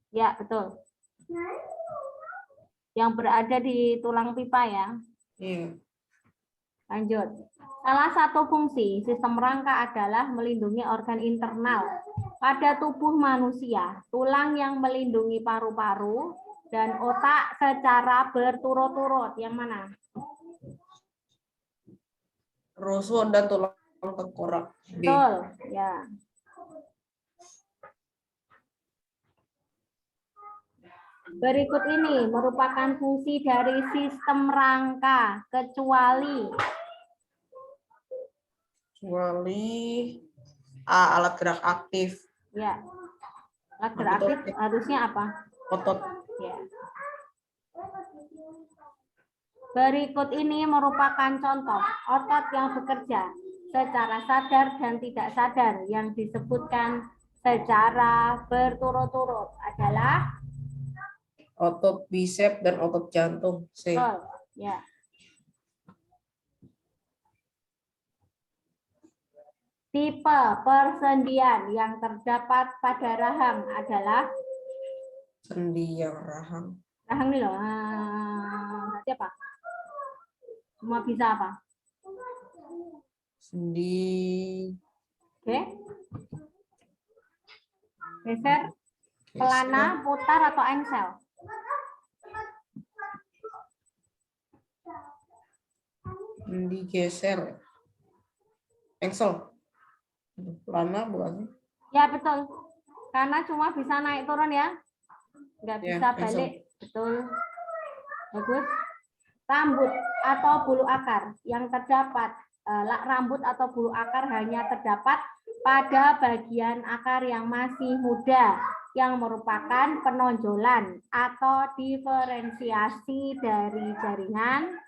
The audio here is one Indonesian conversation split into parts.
Ya, betul. Yang berada di tulang pipa ya. Iya. Lanjut. Salah satu fungsi sistem rangka adalah melindungi organ internal pada tubuh manusia, tulang yang melindungi paru-paru dan otak secara berturut-turut. Yang mana? Rusuk dan tulang tengkorak. B. Betul, ya. Berikut ini merupakan fungsi dari sistem rangka kecuali A. Alat gerak aktif. ya. Alat gerak aktif harusnya apa? Otot. Ya. Berikut ini merupakan contoh otot yang bekerja secara sadar dan tidak sadar yang disebutkan secara berturut-turut adalah Otot bisep dan otot jantung. C. betul, ya. Tipe persendian yang terdapat pada rahang adalah Sendi yang rahang. rahang nih loh. Berarti apa? Semua bisa apa? Sendi. Oke. Geser, pelana, putar atau engsel? Sendi geser. Engsel. Pelana bukan? Ya betul. Karena cuma bisa naik turun ya. Nggak Ya, bisa engsel. balik. Betul. Bagus. Rambut atau bulu akar yang terdapat rambut atau bulu akar hanya terdapat pada bagian akar yang masih muda yang merupakan penonjolan atau diferensiasi dari jaringan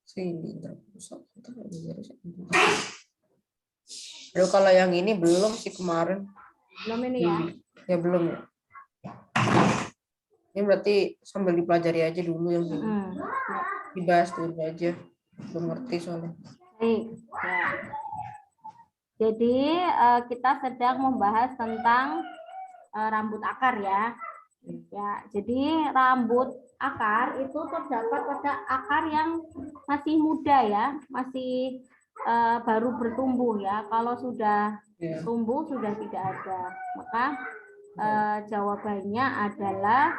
Sini terpusat. Aduh, kalau yang ini belum sih kemarin. belum ini ya. Ya belum ya. Ini berarti sambil dipelajari aja dulu yang ini. Dibahas dulu aja. Belum ngerti soalnya. Baik. Ya. Jadi kita sedang membahas tentang rambut akar ya. Ya, jadi rambut akar itu terdapat pada akar yang masih muda ya, masih baru bertumbuh ya. Kalau sudah tumbuh sudah tidak ada. Maka jawabannya adalah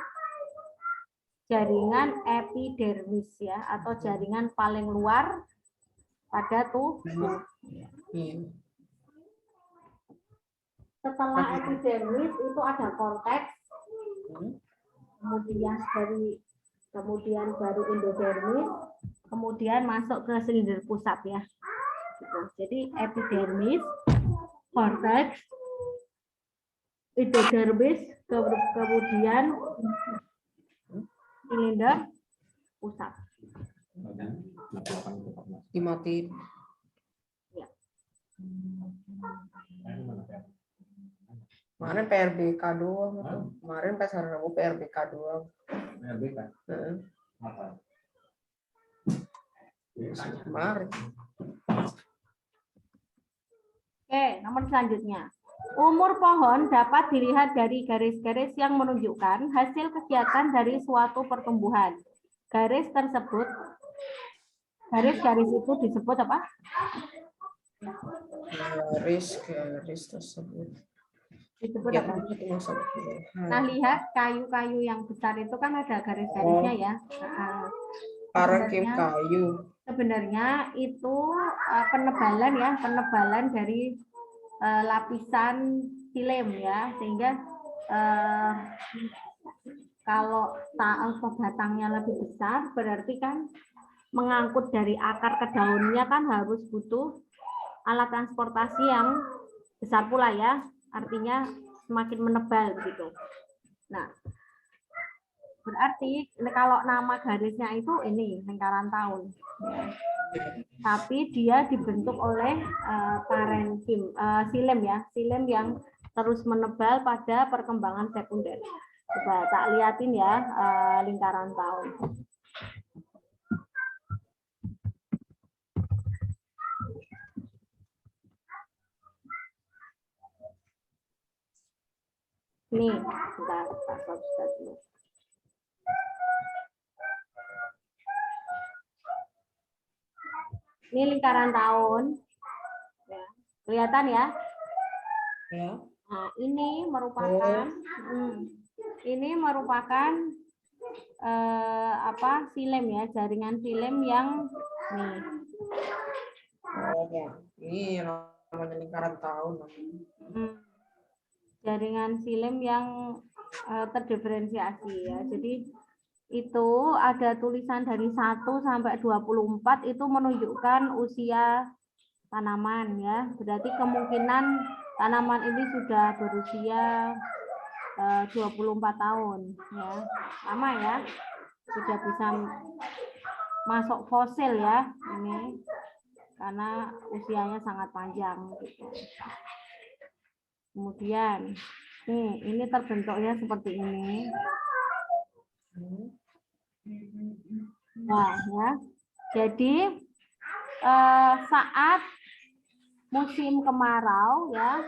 jaringan epidermis ya, atau jaringan paling luar pada tubuh. Setelah epidermis itu ada korteks, kemudian baru endodermis, kemudian masuk ke silinder pusat ya. Jadi epidermis, korteks, endodermis, kemudian silinder pusat. Dimatiin. Ya. Kemarin PRBK doang tuh. Kemarin pas hari Rabu PRBK doang. PRBK. Apa? Kemarin. Oke, nomor selanjutnya. Umur pohon dapat dilihat dari garis-garis yang menunjukkan hasil kegiatan dari suatu pertumbuhan. Garis-garis itu disebut apa? Garis tersebut. Disebut Ya, apa? Nah, lihat kayu-kayu yang besar itu kan ada garis-garisnya ya. Parangkim kayu. Sebenarnya itu penebalan dari lapisan silem ya, sehingga kalau batangnya lebih besar berarti kan mengangkut dari akar ke daunnya kan harus butuh alat transportasi yang besar pula ya, artinya semakin menebal gitu. Nah, berarti kalau nama garisnya itu ini lingkaran tahun. Ya. Tapi dia dibentuk oleh parenkim, silem ya, silem yang terus menebal pada perkembangan sekunder. Coba tak liatin ya lingkaran tahun. Nih, bentar, tak hapuskan dulu. Ini lingkaran tahun. Ya. Kelihatan ya? Ya. Nah, ini merupakan filem ya, jaringan filem yang nih. Oh, ya. Ini namanya lingkaran tahun. Jaringan filem yang terdiferensiasi ya. Jadi itu ada tulisan dari 1 sampai 24 itu menunjukkan usia tanaman ya. Berarti kemungkinan tanaman ini sudah berusia 24 tahun ya. Lama ya. Sudah bisa masuk fosil ya ini. Karena usianya sangat panjang gitu. Kemudian ini terbentuknya seperti ini. Nah, ya. Jadi saat musim kemarau ya,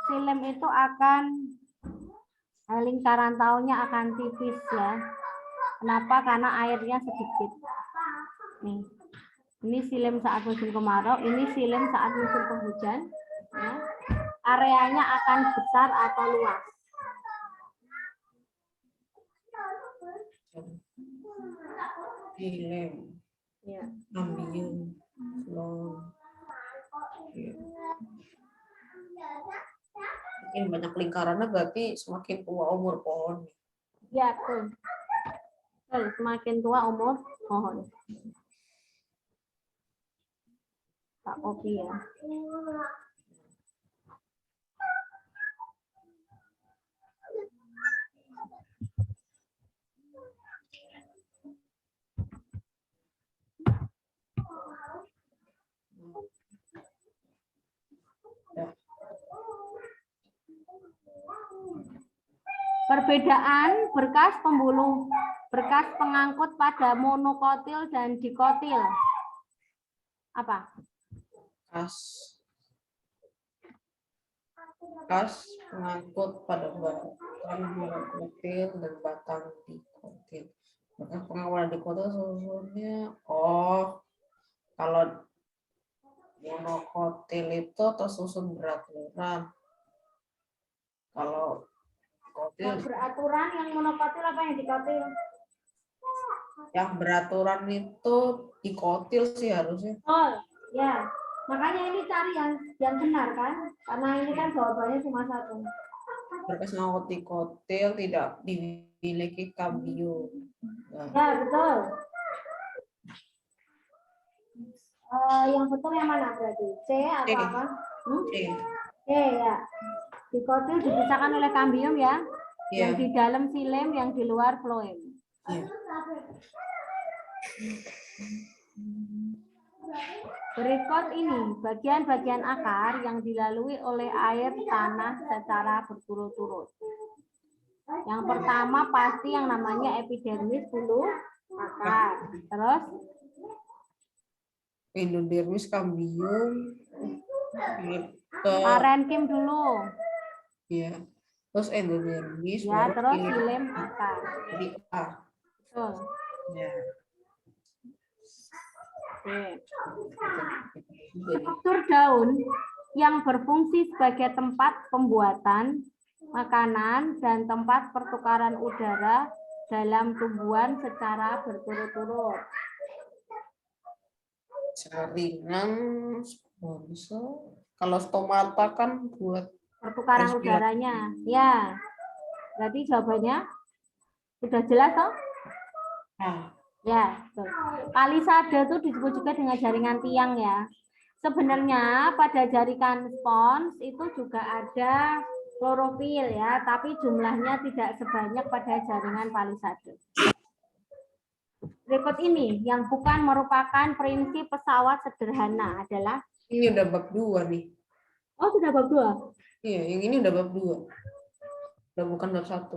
filem itu akan lingkaran tahunnya akan tipis ya. Kenapa? Karena airnya sedikit. Nih. Ini filem saat musim kemarau, ini filem saat musim penghujan. Ya. Areanya akan besar atau luas. Filem. Ya. Ambium. Long. Ya. Makin banyak lingkarannya berarti semakin tua umur pohon. Ya, betul. Semakin tua umur pohon. Tak kopi ya. Perbedaan berkas pengangkut pada monokotil dan dikotil. Apa? Kas pengangkut pada batang monokotil dan batang dikotil. Berkas pengawalan dikotil susunnya, kalau monokotil itu tersusun beraturan. Kalau kotil, Beraturan yang monokotil apa yang dikotil? yang beraturan itu dikotil sih harusnya. Oh, ya. Makanya ini cari yang benar kan? Karena ini kan jawabannya cuma satu. Berkas pengangkut dikotil tidak dimiliki kambium. Nah. Ya, betul. Yang betul yang mana berarti? C atau apa? C ya. Dikotil dipisahkan oleh kambium ya. Yang di dalam filem, yang di luar floem. Berikut ini bagian-bagian akar yang dilalui oleh air tanah secara berturut-turut. Yang pertama pasti yang namanya epidermis bulu akar. Terus endodermis, kambium, parenkim dulu. Iya. Terus endodermis, ya, terus filem akar. Jadi A. Betul. Ya. Oke. Struktur daun yang berfungsi sebagai tempat pembuatan makanan dan tempat pertukaran udara dalam tumbuhan secara berturut-turut. Jaringan sponsor. Kalau stomata kan buat pertukaran udaranya. Ya. Berarti jawabannya sudah jelas toh? Ya, betul. Palisade itu disebut juga dengan jaringan tiang ya. Sebenarnya pada jaringan spons itu juga ada klorofil ya, tapi jumlahnya tidak sebanyak pada jaringan palisade. Berikut ini yang bukan merupakan prinsip pesawat sederhana adalah ini udah bab 2 nih. Oh, sudah bab 2? Iya, yang ini udah bab 2. Udah bukan bab 1.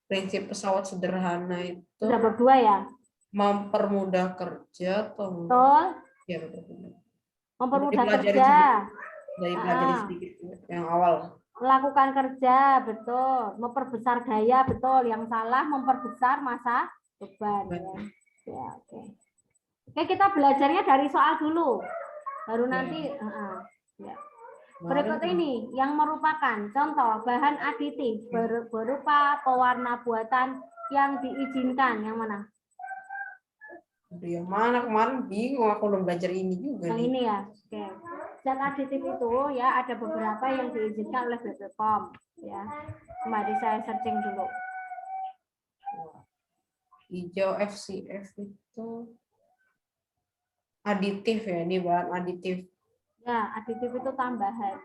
Prinsip pesawat sederhana itu sudah bab 2 ya? Mempermudah kerja atau betul? Ya, betul. Mempermudah kerja. dari pelajari sedikit yang awal. Melakukan kerja, betul. Memperbesar gaya, betul. Yang salah memperbesar masa beban. Ya. Ya, oke. Oke, kita belajarnya dari soal dulu. Baru nanti. Ya. Berikut ini yang merupakan contoh bahan aditif berupa pewarna buatan yang diizinkan. Yang mana? Yang mana kemarin bingung, aku belum belajar ini juga. Yang ini ya. Oke. Zat aditif itu ya ada beberapa yang diizinkan oleh BPOM ya. Kembali saya searching dulu. Hijau FCF itu aditif ya, ini bahan aditif. Ya, aditif itu tambahan.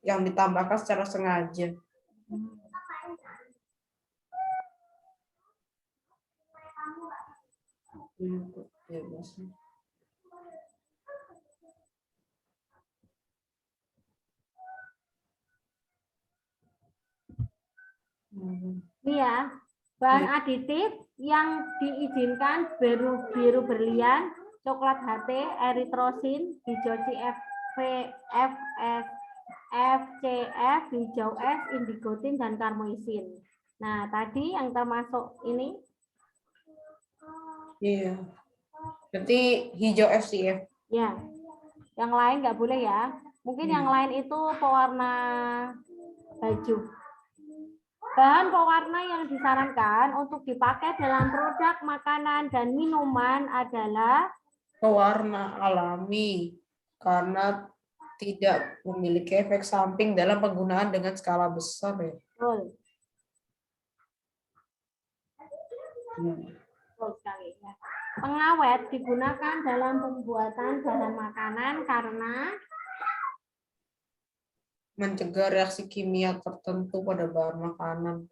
Yang ditambahkan secara sengaja. Ini ya, bahan aditif yang diizinkan biru berlian, coklat HT, eritrosin, hijau CFV, FS, FCF, hijau S, indigotin, dan karmoisin. Nah, tadi yang termasuk ini. Iya. Berarti hijau FCF. Ya, yang lain nggak boleh ya. Mungkin yang lain itu pewarna baju. Bahan pewarna yang disarankan untuk dipakai dalam produk makanan dan minuman adalah pewarna alami karena tidak memiliki efek samping dalam penggunaan dengan skala besar ya. Betul. Betul sekali ya. Pengawet digunakan dalam pembuatan bahan makanan karena mencegah reaksi kimia tertentu pada bahan makanan.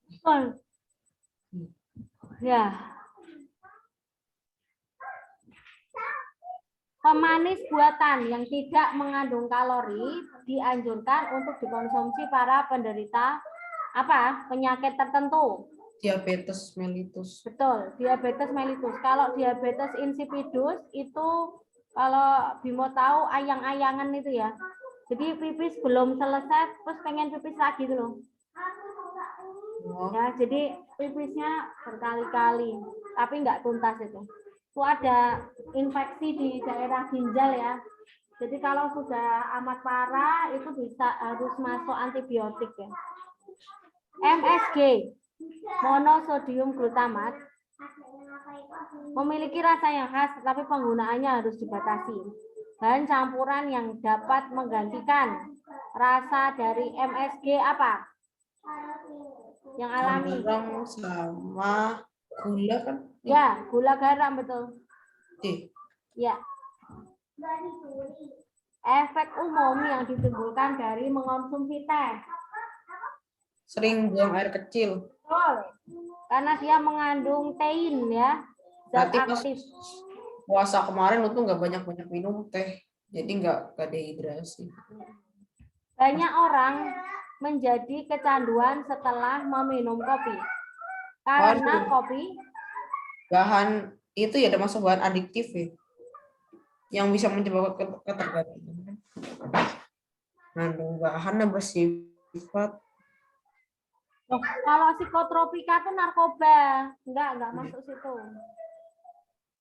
betul. Ya. Pemanis buatan yang tidak mengandung kalori dianjurkan untuk dikonsumsi para penderita penyakit tertentu. Diabetes mellitus. Betul, diabetes mellitus. Kalau diabetes insipidus itu kalau Bimo tahu ayang-ayangan itu ya. Jadi pipis belum selesai terus pengen pipis lagi gitu loh. Ya, jadi pipisnya berkali-kali tapi nggak tuntas itu. Itu ada infeksi di daerah ginjal ya. Jadi kalau sudah amat parah itu harus masuk antibiotik ya. MSG, monosodium glutamat, memiliki rasa yang khas tetapi penggunaannya harus dibatasi. Bahan campuran yang dapat menggantikan rasa dari MSG apa? Yang alami. Garam sama gula kan? Ya, gula garam betul. Ya. Efek umum yang ditimbulkan dari mengonsumsi teh. Sering buang air kecil. Betul. Karena dia mengandung tein ya. Zat aktif. Puasa kemarin lu tuh nggak banyak-banyak minum teh. Jadi nggak dehidrasi. Banyak orang menjadi kecanduan setelah meminum kopi. Karena kopi bahan itu ya termasuk bahan adiktif ya. Yang bisa menyebabkan ketergantungan. Mengandung bahan yang bersifat. Kalau psikotropika itu narkoba, enggak masuk situ.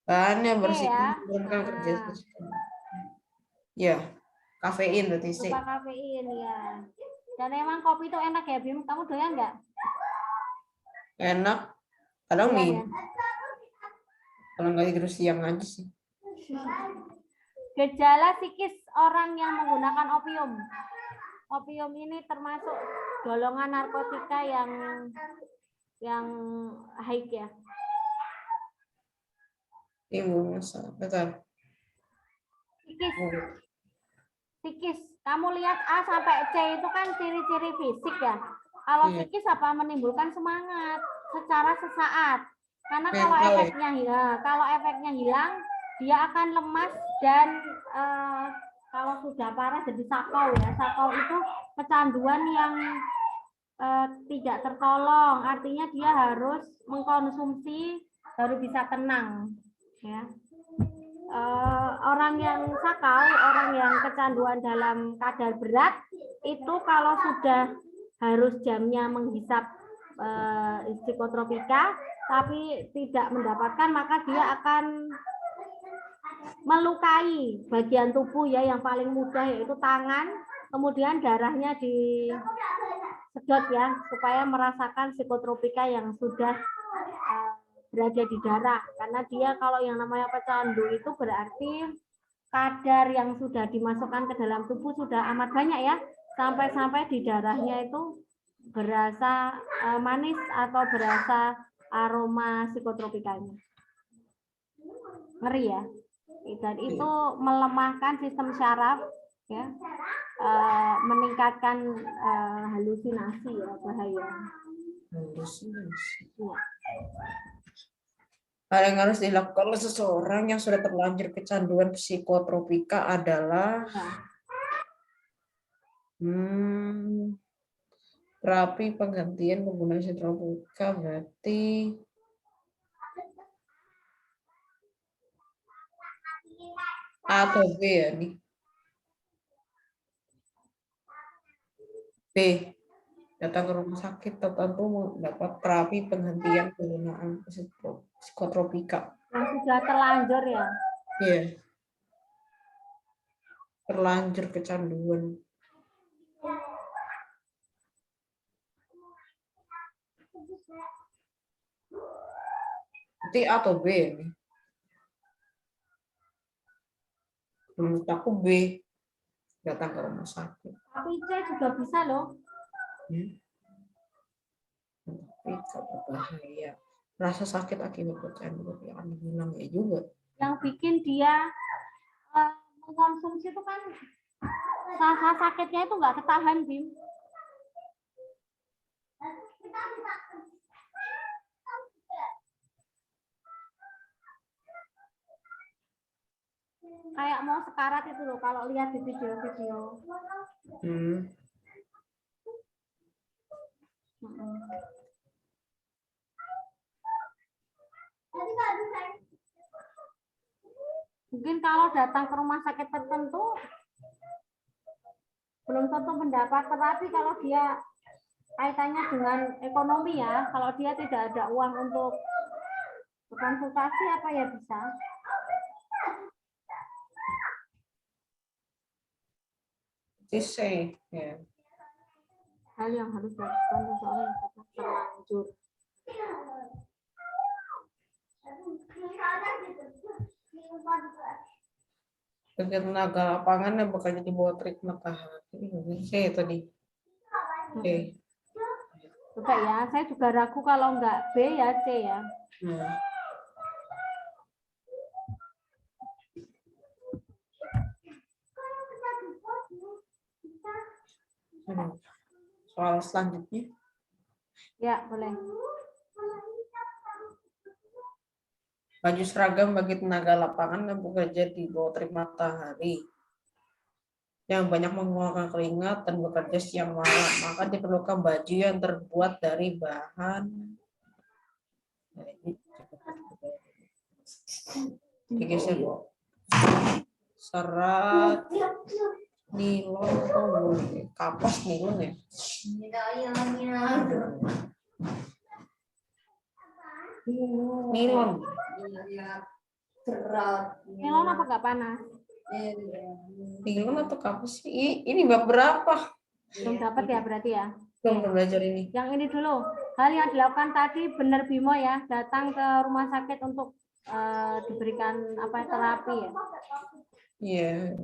Bahan yang bersifat ya. kerja. Ya, kafein berarti sih. Lupa kafein ya. Dan emang kopi itu enak ya, Bim? Kamu doyan nggak? Enak. Kadang ya. Kalau nggak tidur siang aja sih. Gejala psikis orang yang menggunakan opium. Opium ini termasuk golongan narkotika yang high ya. Ibu masa, betul. Psikis. Kamu lihat A sampai C itu kan ciri-ciri fisik ya. Kalau psikis apa? Menimbulkan semangat secara sesaat. Karena kalau efeknya hilang, dia akan lemas dan kalau sudah parah jadi sakau ya. Sakau itu kecanduan yang tidak tertolong. Artinya dia harus mengkonsumsi baru bisa tenang ya. orang yang sakau, orang yang kecanduan dalam kadar berat itu kalau sudah harus jamnya menghisap psikotropika tapi tidak mendapatkan, maka dia akan melukai bagian tubuh ya yang paling mudah yaitu tangan, kemudian darahnya disedot ya supaya merasakan psikotropika yang sudah berada di darah, karena dia kalau yang namanya pecandu itu berarti kadar yang sudah dimasukkan ke dalam tubuh sudah amat banyak ya, sampai-sampai di darahnya itu berasa manis atau berasa aroma psikotropikanya. Ngeri ya. Dan itu melemahkan sistem syaraf ya, meningkatkan halusinasi ya, bahaya. Halusinasi. Ya. Hal yang harus dilakukan oleh seseorang yang sudah terlanjur kecanduan psikotropika adalah terapi penggantian penggunaan psikotropika, berarti A atau B ya nih? B. Datang ke rumah sakit tertentu mendapat terapi penggantian penggunaan psikotropika. Yang sudah terlanjur ya. Iya. Terlanjur kecanduan. Berarti A atau B ya nih? Menurut aku B. Datang ke rumah sakit. Tapi C juga bisa loh. Tapi tidak berbahaya. Rasa sakit akibat kecanduan yang akan hilang ya juga. Yang bikin dia mengkonsumsi itu kan rasa sakitnya itu nggak ketahan, Bim. Kayak mau sekarat itu loh kalau lihat di video-video. Mungkin kalau datang ke rumah sakit tertentu belum tentu mendapat terapi kalau dia kaitannya dengan ekonomi ya. Kalau dia tidak ada uang untuk konsultasi apa ya bisa. C ya. Hal yang harus dilakukan seseorang yang sudah terlanjur. Kerja tenaga lapangan yang bekerja di bawah terik matahari. C tadi. C. Coba ya, saya juga ragu kalau enggak B ya C ya. Soal selanjutnya. Ya, boleh. Baju seragam bagi tenaga lapangan yang bekerja di bawah terik matahari yang banyak mengeluarkan keringat dan bekerja siang malam, maka diperlukan baju yang terbuat dari bahan serat, nilon atau kapas nilon ya. Nilon. Nilon apa enggak panas? Nilon atau kapas sih? Ini bab berapa? Belum dapat ya berarti ya. Belum belajar ini. Yang ini dulu. Hal yang dilakukan tadi benar Bimo ya, datang ke rumah sakit untuk diberikan apa terapi ya. Iya.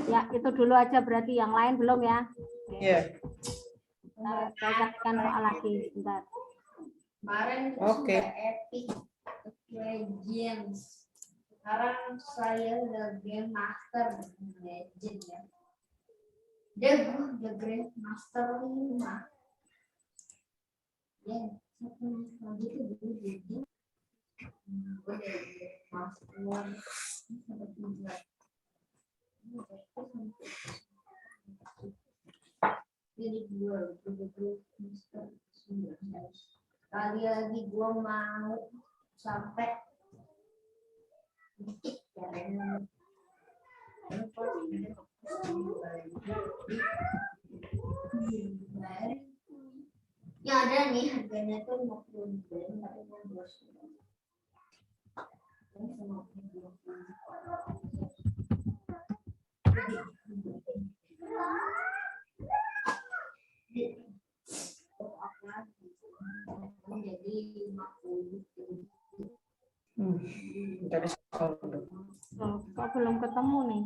Ya, itu dulu aja berarti, yang lain belum ya. Iya. Saya kasihkan soal lagi sebentar. Kemarin Oke. Epic Legends. Sekarang saya udah Game Master Legend ya. The Grand Master 5. Ya, satu lagi itu dulu jadi. Gue dari Master 1 sampai 3. Jadi gue Master 19. Kali lagi gue mau sampai Ya ada nih harganya tuh 50.000 tapi yang 2,9. Jadi 50. Dari sekolah dulu. Loh, kok belum ketemu nih?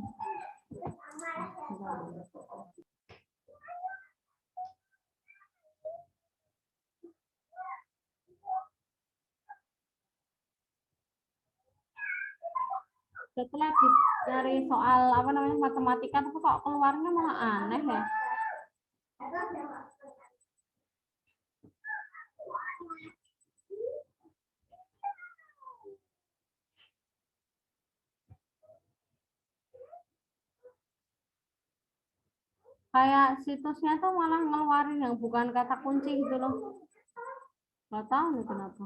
Setelah dari soal apa namanya matematika tapi kok keluarnya malah aneh ya. Kayak situsnya tuh malah ngeluarin yang bukan kata kunci gitu loh. Nggak tahu nih kenapa.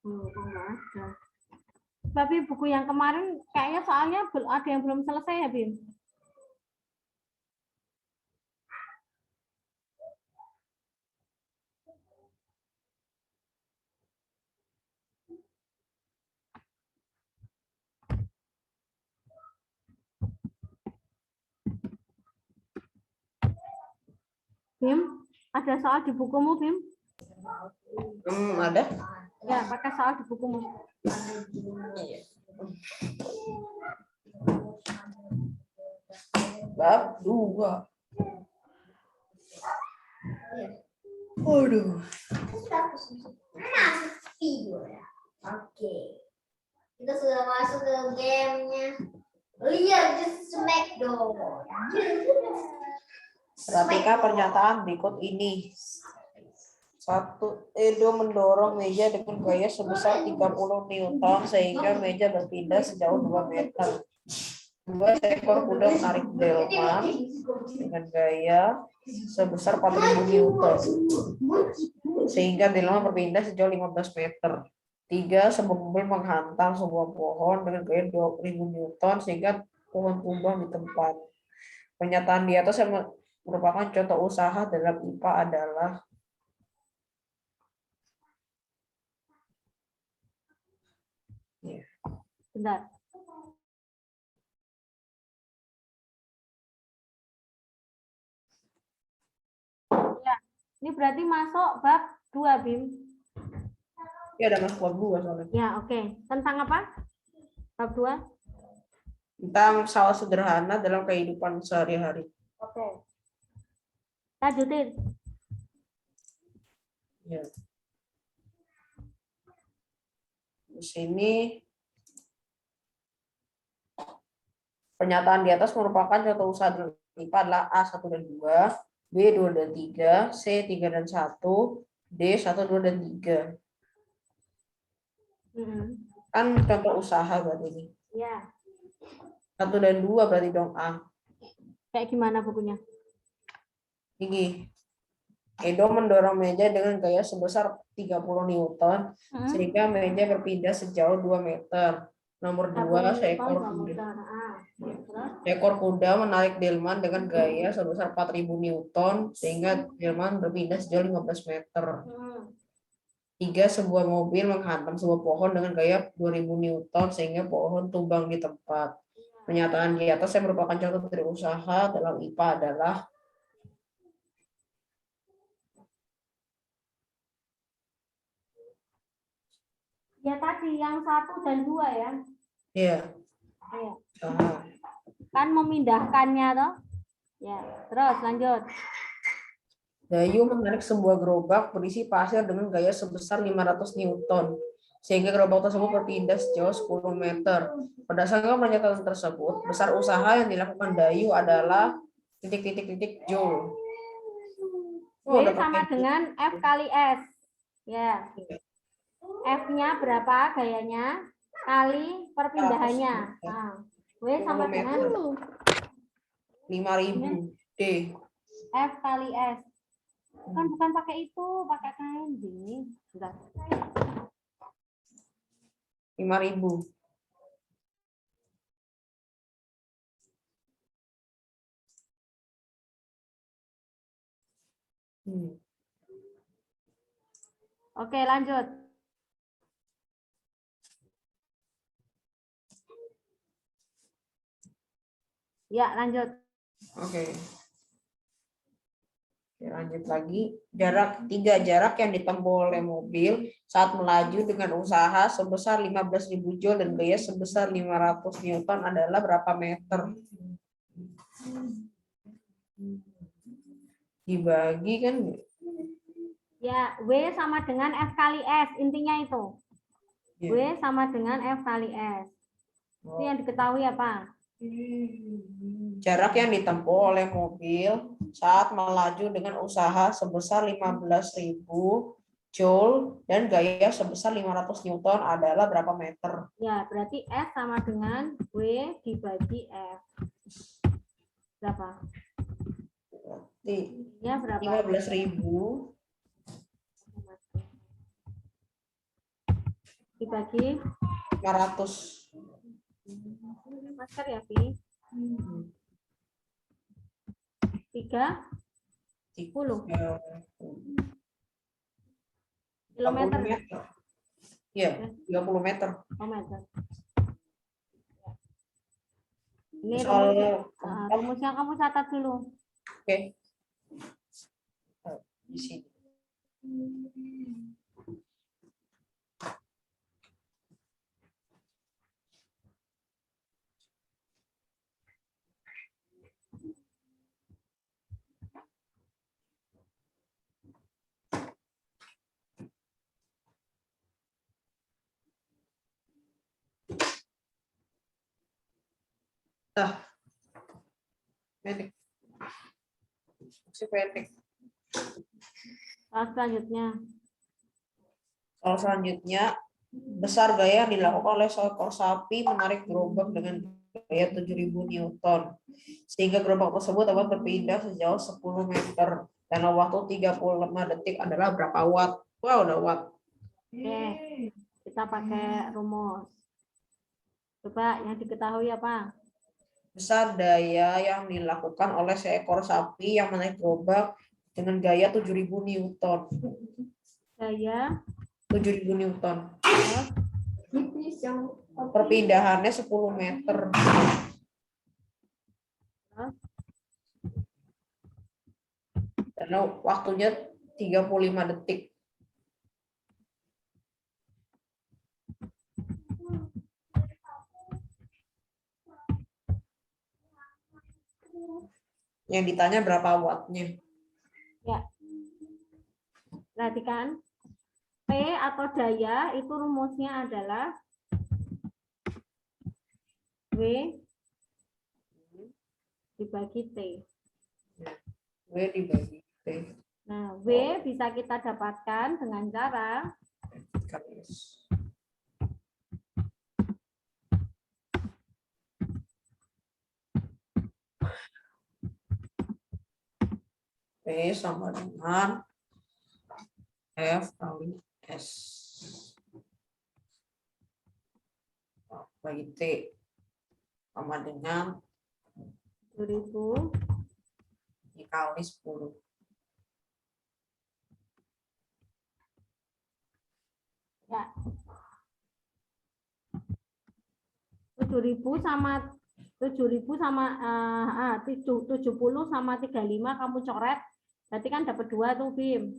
Kok nggak ada. Tapi buku yang kemarin kayaknya soalnya ada yang belum selesai ya, Bim? Bim, ada soal di bukumu, Bim? Ada? Ya, pakai soal di bukumu. Bab 2. Waduh. Nah, video ya. Oke. Kita sudah masuk ke gamenya. Lihat just Smackdown. Perhatikan pernyataan berikut ini. 1. Edo mendorong meja dengan gaya sebesar 30 Newton sehingga meja berpindah sejauh 2 meter. 2. Seekor kuda menarik delman dengan gaya sebesar 4.000 Newton sehingga delman berpindah sejauh 15 meter. 3. Sebuah mobil menghantam sebuah pohon dengan gaya 20.000 Newton sehingga pohon tumbang di tempat. Pernyataan di atas yang merupakan contoh usaha dalam IPA adalah Bentar. Ya, ini berarti masuk bab 2, Bim. ya ada masuk bab 2 soalnya. Ya, oke. Tentang apa? Bab 2? Tentang soal sederhana dalam kehidupan sehari-hari. Oke. Lanjutin. Ya. Di sini pernyataan di atas merupakan contoh usaha dalam IPA adalah A1 dan 2, B2 dan 3, C3 dan 1, D1, 2 dan 3. Kan contoh usaha berarti ini. Ya. 1 dan 2 berarti dong A. Kayak gimana bukunya? Ini. Edo mendorong meja dengan gaya sebesar 30 Newton sehingga meja berpindah sejauh 2 meter. Nomor 2, seekor kuda menarik delman dengan gaya sebesar 4.000 Newton sehingga delman berpindah sejauh 15 meter. 3. Sebuah mobil menghantam sebuah pohon dengan gaya 2.000 Newton sehingga pohon tumbang di tempat. Pernyataan di atas yang merupakan contoh dari usaha dalam IPA adalah ya tadi yang 1 dan 2 ya. ya. Iya. Usaha. Kan memindahkannya toh. Ya, terus lanjut. Dayu menarik sebuah gerobak berisi pasir dengan gaya sebesar 500 Newton, sehingga gerobak tersebut berpindah sejauh 10 meter. Berdasarkan pernyataan tersebut, besar usaha yang dilakukan Dayu adalah titik-titik-titik joule. W Oh, udah sama pakai dengan F kali S. Ya. F-nya berapa gayanya? Kali perpindahannya. Nah, W sama 10 dengan meter. 5.000 D. F kali S. Kan bukan pakai itu, pakai kain gini. Bentar. 5.000. Oke, lanjut. Ya, lanjut. Oke. Oke, lanjut lagi. Jarak yang ditempuh oleh mobil saat melaju dengan usaha sebesar 15.000 joule dan gaya sebesar 500 Newton adalah berapa meter? Dibagi kan Ya, W sama dengan F kali S. Intinya itu. ya. W sama dengan F kali S. Itu yang diketahui apa? Jarak yang ditempuh oleh mobil saat melaju dengan usaha sebesar 15.000 joule dan gaya sebesar 500 Newton adalah berapa meter? Ya, berarti S sama dengan W dibagi F. Berapa? Ya, berapa? 15.000 Dibagi 500. masker ya, Pi? 30 kilometer. meter. Iya, 30 meter. Oh, meter. Ini Soal rumusnya kamu catat dulu. Oke. Di sini. Pendek. Masih pendek. Selanjutnya. Soal selanjutnya, besar gaya yang dilakukan oleh seekor sapi menarik gerobak dengan gaya 7.000 Newton. Sehingga gerobak tersebut dapat berpindah sejauh 10 meter. Dalam waktu 35 detik adalah berapa watt? Wow, udah watt. Oke, kita pakai rumus. Coba yang diketahui apa? Besar daya yang dilakukan oleh seekor sapi yang menarik gerobak dengan gaya 7.000 Newton. Gaya 7.000 Newton. terus Perpindahannya 10 meter. Karena waktunya 35 detik. Yang ditanya berapa wattnya? ya. Perhatikan. P atau daya itu rumusnya adalah W dibagi T. W dibagi T. Nah, W bisa kita dapatkan dengan cara P sama dengan F kali S. Bagi T sama dengan 2000 dikali 10. ya. 70 sama 70 sama 70 sama 35 kamu coret. Berarti kan dapat 2 tuh, Bim.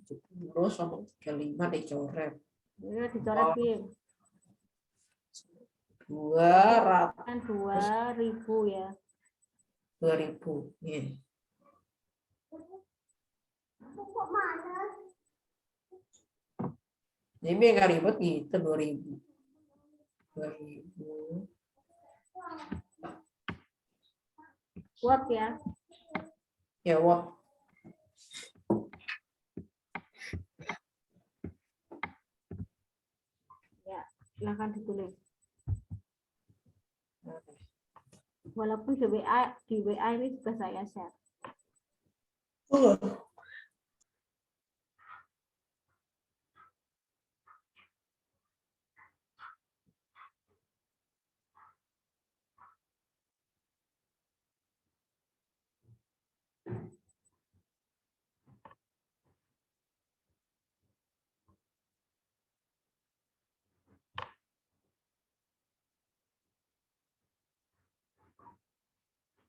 70 sama 35 dicoret. Ya, dicoret, Bim. 200 Kan 2000 ya. 2000. Iya. Jadi biar nggak ribet gitu 2000. 2000. Watt ya. Ya, watt. Ya, silakan ditulis. Walaupun di WA ini juga saya share.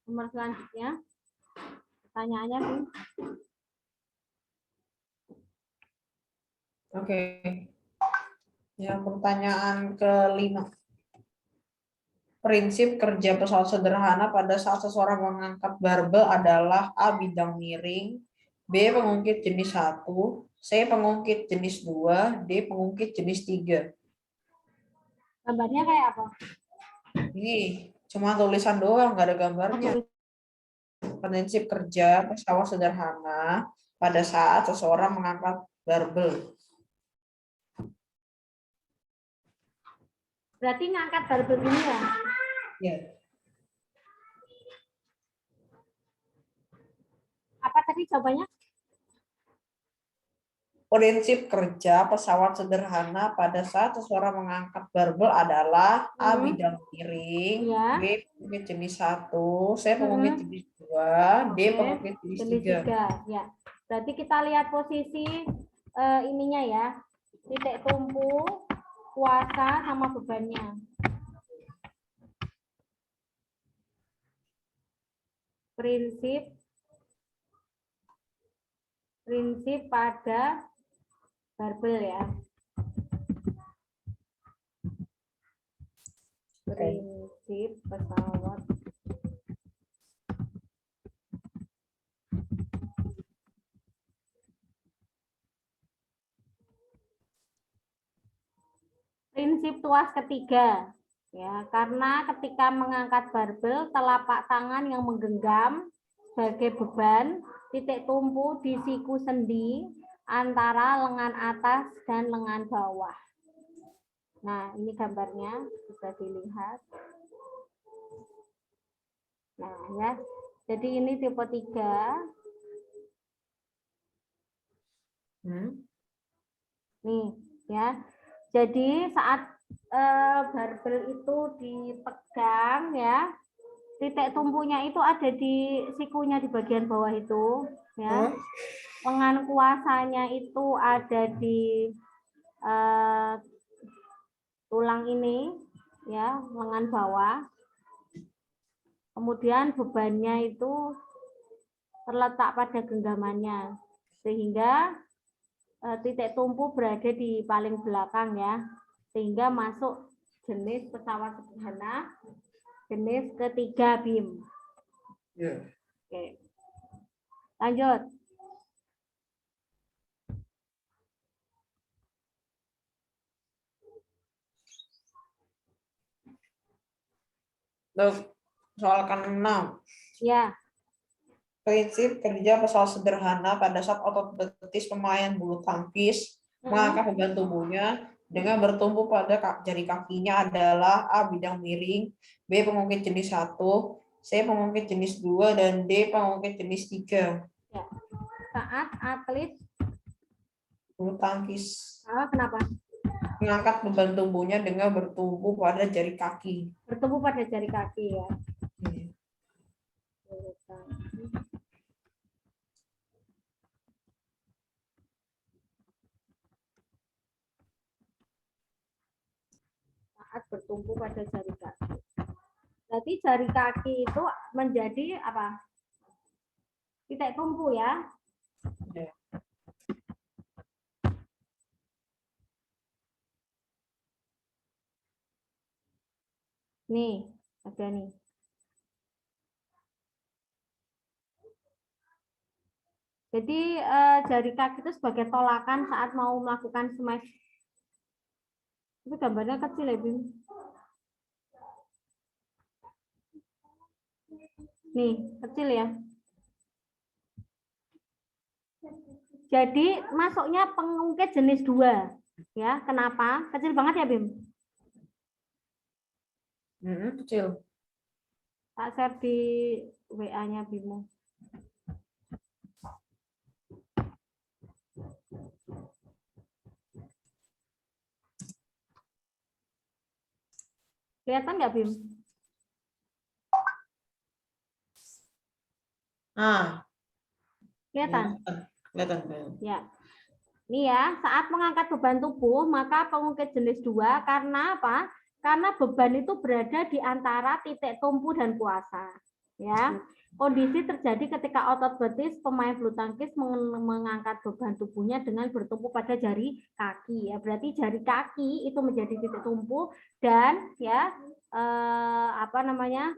Nomor selanjutnya, pertanyaannya sih. Oke. Yang pertanyaan kelima. Prinsip kerja pesawat sederhana pada saat seseorang mengangkat barbel adalah A. Bidang miring, B. Pengungkit jenis 1, C. Pengungkit jenis 2, D. Pengungkit jenis 3. Gambarnya kayak apa? Ini cuma tulisan doang, nggak ada gambarnya. Prinsip kerja pesawat sederhana pada saat seseorang mengangkat barbel. Berarti ngangkat barbel ini ya? Ya. Apa tadi jawabannya? Prinsip kerja pesawat sederhana pada saat seseorang mengangkat barbel adalah A. Bidang miring, Ya. B. Pengungkit jenis 1, C. Pengungkit jenis 2, D. Oke. Pengungkit jenis Jenis 3. 3. Ya. Berarti kita lihat posisi ininya ya. Titik tumpu, kuasa, sama bebannya. Prinsip pada barbel ya. Prinsip pesawat prinsip tuas ketiga ya, karena ketika mengangkat barbel telapak tangan yang menggenggam sebagai beban, titik tumpu di siku sendi antara lengan atas dan lengan bawah. Nah, ini gambarnya bisa dilihat. Nah, ya. Jadi ini tipe 3. Nih, ya. Jadi saat barbel itu dipegang ya, titik tumpunya itu ada di sikunya di bagian bawah itu, ya. Lengan kuasanya itu ada di tulang ini, ya, lengan bawah. Kemudian bebannya itu terletak pada genggamannya, sehingga titik tumpu berada di paling belakang ya, sehingga masuk jenis pesawat sederhana jenis ketiga BIM. Ya. Oke. Lanjut. Soal ke-6. Ya. Prinsip kerja pesawat sederhana pada saat otot betis pemain bulu tangkis mengangkat beban tubuhnya dengan bertumpu pada jari kakinya adalah A. Bidang miring, B. Pengungkit jenis 1, C. Pengungkit jenis 2, dan D. Pengungkit jenis 3. Ya. Saat atlet Bulu tangkis kenapa? mengangkat beban tubuhnya dengan bertumpu pada jari kaki. Bertumpu pada jari kaki ya. Saat bertumpu pada jari kaki. Berarti jari kaki itu menjadi apa? Titik tumpu ya. Ya. Nih, ada nih. Jadi jari kaki itu sebagai tolakan saat mau melakukan smash. Itu gambarnya kecil ya, Bim. Nih, kecil ya. Jadi masuknya pengungkit jenis 2. Ya, kenapa? Kecil banget ya, Bim? Kecil. Tak share di WA-nya Bimo. Kelihatan nggak, Bim? Ah, Kelihatan? kelihatan. Ya. Ini ya, saat mengangkat beban tubuh, maka pengungkit jenis 2 karena apa? Karena beban itu berada di antara titik tumpu dan kuasa. Ya. Kondisi terjadi ketika otot betis pemain bulu tangkis mengangkat beban tubuhnya dengan bertumpu pada jari kaki. Ya, berarti jari kaki itu menjadi titik tumpu dan ya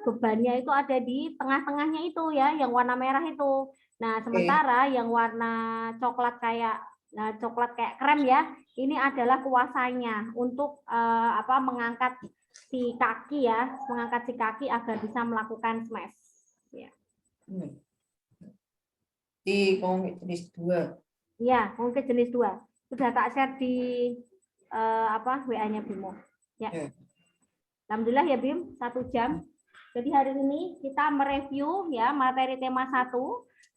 bebannya itu ada di tengah-tengahnya itu ya, yang warna merah itu. Nah, sementara yang warna coklat kayak krem ya, ini adalah kuasanya untuk mengangkat si kaki ya, mengangkat si kaki agar bisa melakukan smash. Ya. Di pengungkit jenis 2. Iya, pengungkit jenis 2. Sudah tak share di WA-nya Bimo. Ya. Alhamdulillah ya Bim, 1 jam. Jadi hari ini kita mereview ya materi tema 1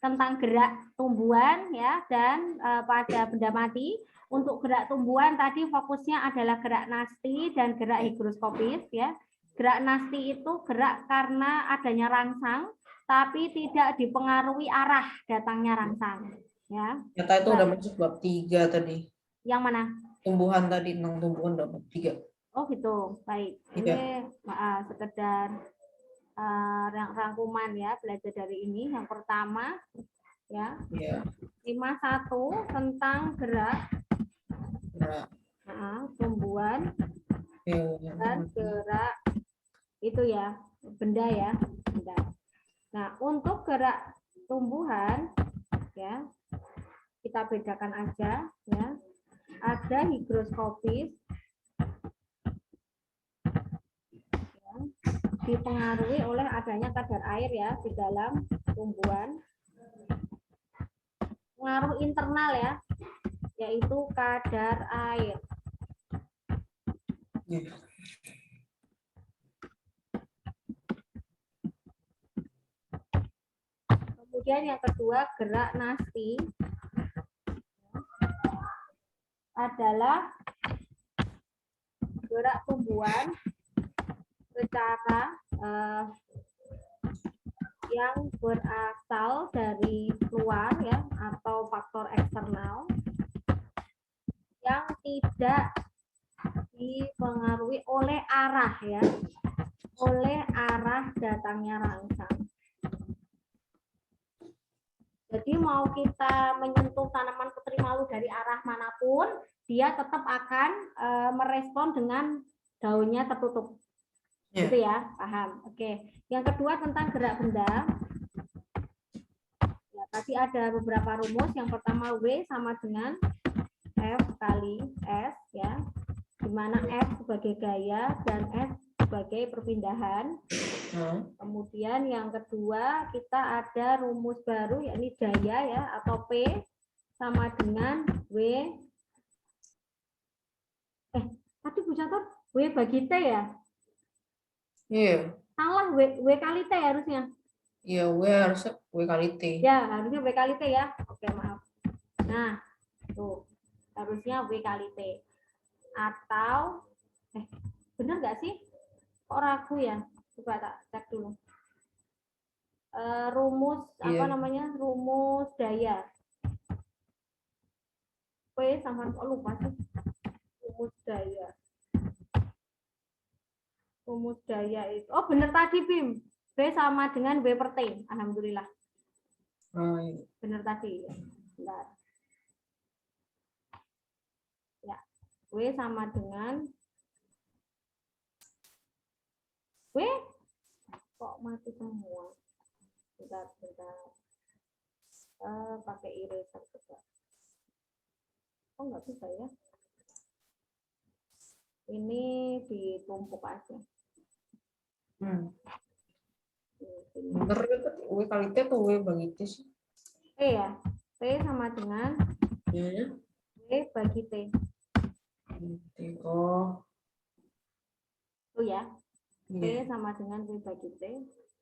tentang gerak tumbuhan ya dan pada benda mati. Untuk gerak tumbuhan tadi fokusnya adalah gerak nasti dan gerak higroskopis ya. Gerak nasti itu gerak karena adanya rangsang tapi tidak dipengaruhi arah datangnya rangsang ya. Ternyata itu udah masuk bab 3 tadi. Yang mana? Tumbuhan tadi, tentang tumbuhan udah bab 3. Oh gitu, baik. Ini sekedar rangkuman ya belajar dari ini. Yang pertama ya, 51 tentang gerak tumbuhan dan gerak itu ya benda ya benda. Nah untuk gerak tumbuhan ya kita bedakan aja ya, ada higroskopis ya, dipengaruhi oleh adanya kadar air ya di dalam tumbuhan. Pengaruh internal ya, yaitu kadar air. Kemudian yang kedua, gerak nasti adalah gerak tumbuhan secara yang berasal dari luar ya atau faktor eksternal yang tidak dipengaruhi oleh arah ya, oleh arah datangnya rangsang. Jadi mau kita menyentuh tanaman putri malu dari arah manapun, dia tetap akan merespon dengan daunnya tertutup. Gitu ya, paham? Oke. Yang kedua tentang gerak benda. Ya, tadi ada beberapa rumus. Yang pertama W sama dengan F kali S ya. Di mana F sebagai gaya dan S sebagai perpindahan. Kemudian yang kedua kita ada rumus baru yakni daya ya atau P sama dengan W. Tadi Bu Catur W bagi T ya? Iya. Salah W kali T harusnya. Iya, W harusnya W kali T. Ya, harusnya W kali T ya. Oke, maaf. Nah, tuh. Harusnya W kali T. Atau benar nggak sih? Kok ragu ya? Coba tak cek dulu. Rumus rumus daya. P sama lupa sih. Rumus daya itu. Oh, benar tadi Bim. B sama dengan W per T. Alhamdulillah. Benar tadi. Bentar. Ya. W sama dengan W kok mati semua. Bentar. Pakai eraser coba. Oh, nggak bisa ya. Ini ditumpuk aja. Ini. Bener itu W kali T atau W bagi T sih? Ya. P sama dengan Ya. W bagi T. Oh, Oh ya. P iya. sama dengan W bagi T.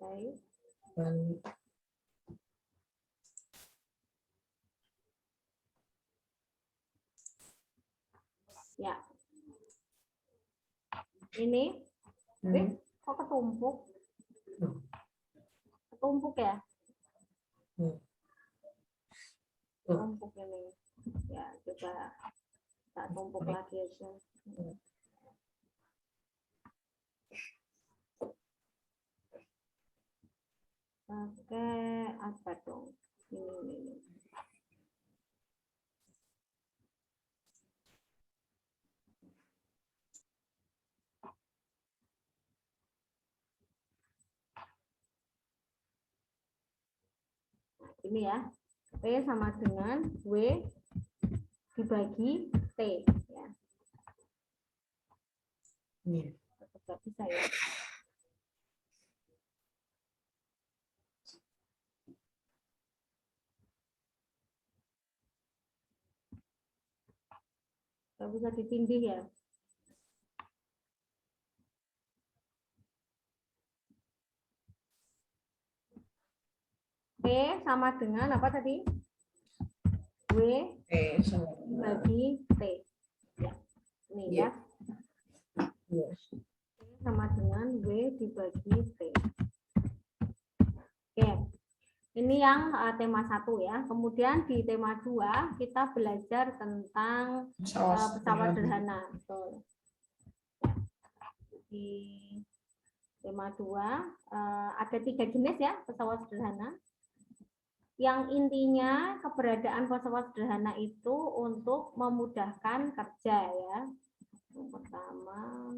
Baik. Balik. Ya. Ini. Kok ketumpuk? Ketumpuk ya? Tumpuk ini. Ya, coba kita tumpuk lagi aja. Pakai apa dong? Ini. Nah, ini ya. P sama dengan W dibagi T. Ya. Iya. Tetap bisa ya. Nggak bisa ditindih ya. P sama dengan apa tadi? W Sama. bagi T. Ya. Ini Iya. ya. Iya. P sama dengan W dibagi T. Oke. Ini yang tema 1 ya. Kemudian di tema 2 kita belajar tentang pesawat sederhana. Betul. Di tema 2 ada 3 jenis ya pesawat sederhana. Yang intinya keberadaan pesawat sederhana itu untuk memudahkan kerja ya. Yang pertama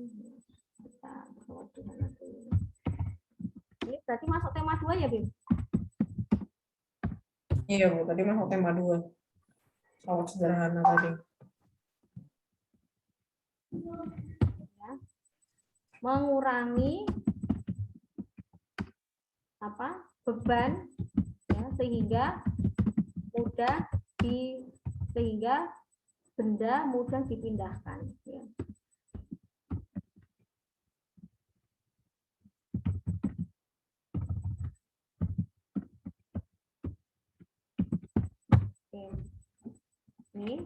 kita pesawat sederhana dulu. Ini berarti masuk tema 2 ya, Bim? Iya, Bu. Tadi masuk tema 2. Pesawat sederhana tadi. Ya. Mengurangi beban ya, sehingga benda mudah dipindahkan ya. Oke. Ini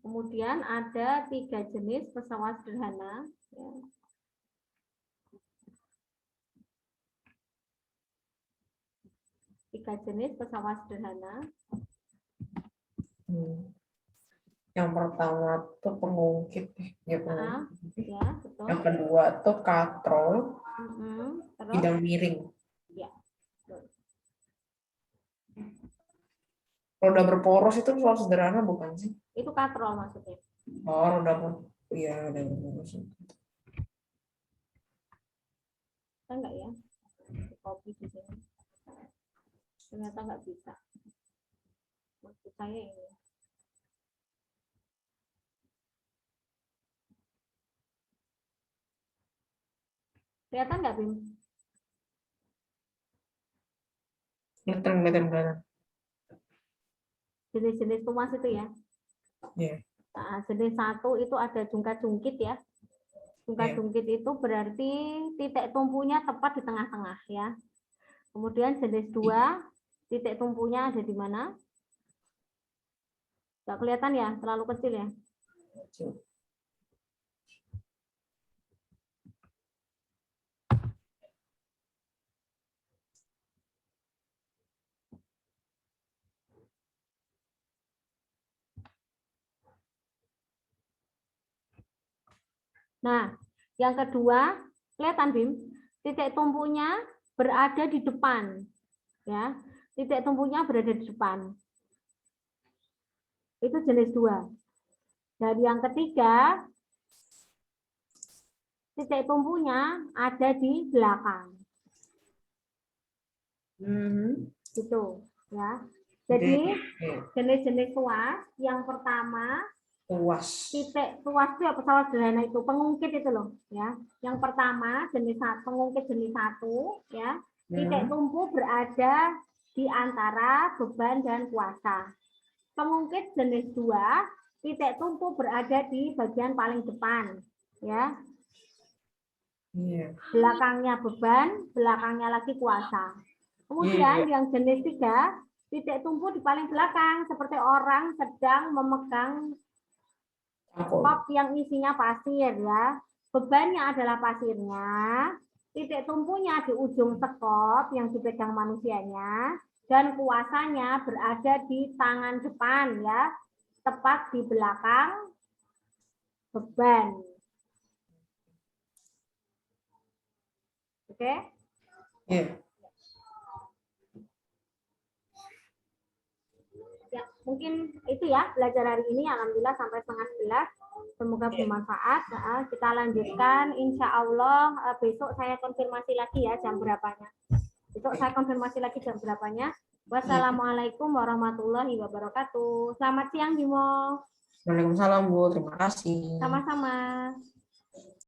kemudian ada 3 jenis pesawat sederhana ya. Tiga jenis pesawat sederhana. Yang pertama tuh pengungkit ya, Ya, betul. Yang kedua tuh katrol, Terus? bidang miring. Ya, betul. Roda berporos itu pesawat sederhana bukan sih? Itu katrol maksudnya. Oh, roda berporos. Bisa enggak ya? Copy di sini. Ternyata nggak bisa. Maksud saya ini. Kelihatan nggak, Bim? Kelihatan. Jenis-jenis tuas itu ya. Iya. Nah, jenis 1 itu ada jungkat-jungkit ya. Jungkat-jungkit itu berarti titik tumpunya tepat di tengah-tengah ya. Kemudian jenis 2, titik tumpunya ada di mana? Nggak kelihatan ya, terlalu kecil ya. Nah, yang kedua, kelihatan Bim, titik tumpunya berada di depan. Ya, titik tumpunya berada di depan. Itu jenis 2. Dan yang ketiga, titik tumpunya ada di belakang. Gitu ya. Jadi jenis-jenis tuas yang pertama Tuas. titik tuas itu ya pesawat sederhana itu pengungkit itu loh ya. Yang pertama jenis pengungkit jenis 1 ya. Titik tumpu berada di antara beban dan kuasa. Pengungkit jenis 2 titik tumpu berada di bagian paling depan ya. Belakangnya beban, belakangnya lagi kuasa. Kemudian yang jenis 3 titik tumpu di paling belakang seperti orang sedang memegang kop yang isinya pasir ya. Bebannya adalah pasirnya. Titik tumpunya di ujung sekop yang dipegang manusianya dan kuasanya berada di tangan depan ya, tepat di belakang beban. Oke? Ya, mungkin itu ya belajar hari ini. Alhamdulillah sampai 10:30. Semoga bermanfaat. Kita lanjutkan insya Allah besok saya konfirmasi lagi ya jam berapanya. Besok saya konfirmasi lagi jam berapanya. Wassalamualaikum warahmatullahi wabarakatuh. Selamat siang Bimo. Waalaikumsalam Bu, terima kasih. Sama-sama.